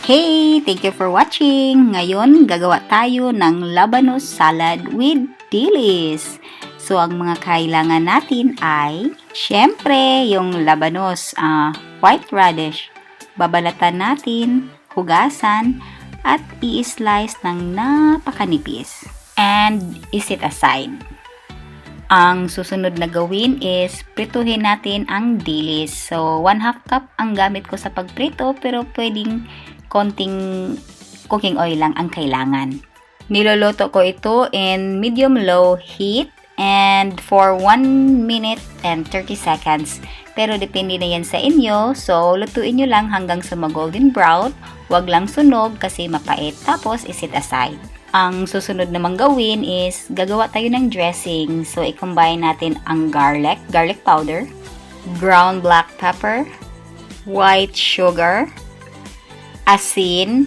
Hey! Thank you for watching! Ngayon, gagawa tayo ng Labanos salad with Dilis. So, ang mga kailangan natin ay, syempre, yung Labanos, white radish. Babalatan natin, hugasan, at i-slice ng napakanipis. And, isit aside. Ang susunod na gawin is prituhin natin ang dilis. So, 1/2 cup ang gamit ko sa pagprito, pero pwedeng konting cooking oil lang ang kailangan. Niloloto ko ito in medium-low heat and for 1 minute and 30 seconds. Pero depende na yan sa inyo. So, lutuin nyo lang hanggang sa mag-golden brown. Huwag lang sunog kasi mapait. Tapos, isit aside. Ang susunod namang gawin is gagawa tayo ng dressing. So, i-combine natin ang garlic powder, ground black pepper, white sugar, asin,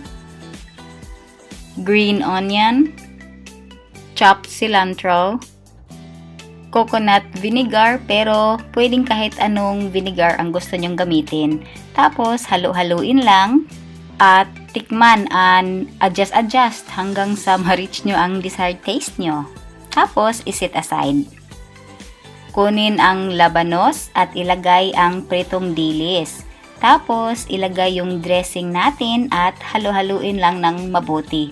green onion, chopped cilantro, coconut vinegar, pero pwedeng kahit anong vinegar ang gusto nyong gamitin. Tapos, halu-haluin lang at tikman and adjust hanggang sa ma-reach nyo ang desired taste nyo. Tapos, isit aside. Kunin ang labanos at ilagay ang pritong dilis. Tapos, ilagay yung dressing natin at halu-haluin lang ng mabuti.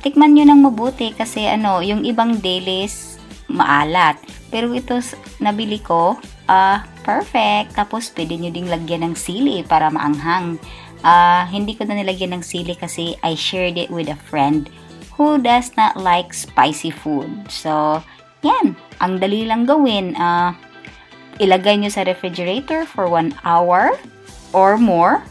Tikman nyo ng mabuti kasi yung ibang dilis maalat. Pero ito nabili ko, perfect. Tapos, pwede nyo ding lagyan ng sili para maanghang. Hindi ko na nilagyan ng sili kasi I shared it with a friend who does not like spicy food. So, yan. Ang dali lang gawin. Ilagay nyo sa refrigerator for 1 hour or more.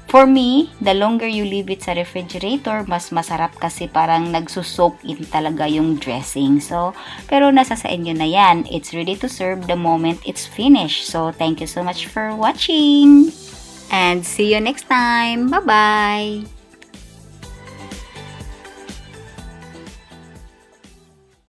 For me, the longer you leave it sa refrigerator, mas masarap kasi parang nagsusoak in talaga yung dressing. So, pero nasa sa inyo na yan. It's ready to serve the moment it's finished. So, thank you so much for watching. And see you next time. Bye-bye!